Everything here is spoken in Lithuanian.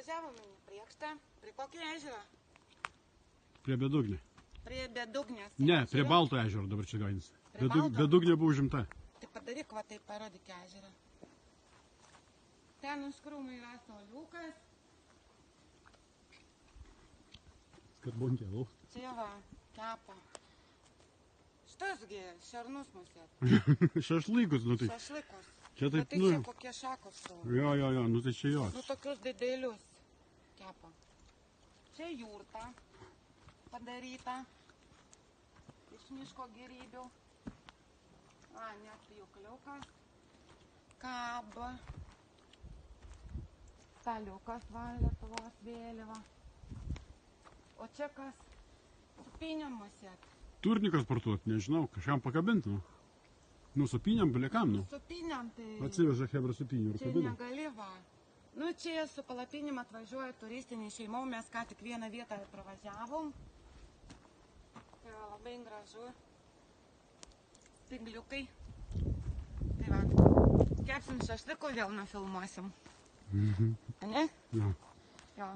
Atvažiavome į Priekštą. Prie kokio ežero? Prie Bedugnė. Prie Bedugnės. Ne, prie Balto ežero dabar čia gainasi. Prie Balto? Bedugnė buvo užimta. Tai padaryk, va taip parodyk ežerą. Ten už krūmų yra suoliukas. Skarbonkė, o? Čia va, kepa. Šitasgi šarnus musėt. Šašlykus, nu tai. Šašlikus. Čia taip, Tai čia kokie šakos su. Jo, nu tai čia jos. Nu tokius didelius kepa. Čia jūrta padaryta. Iš miško gėrybių. Net pjūkliukas. Kaba. Staliukas va, Lietuvos vėliava. O čia kas? Supiniam musėt. Turnikas partuot, nežinau, kažkam pakabinti, nu. Nu, supiniam, blekam, nu. Supiniam, tai... Atsiveža hebra supinių ir Čia kabina. negali va. Nu, čia su palapinim atvažiuoja turistiniai šeimom, mes ką tik vieną vietą pravažiavom. Tai va, labai gražu. Spigliukai. Tai va, kepsim šašlikų, vėl nufilmuosim. Ne? Jo. Jo.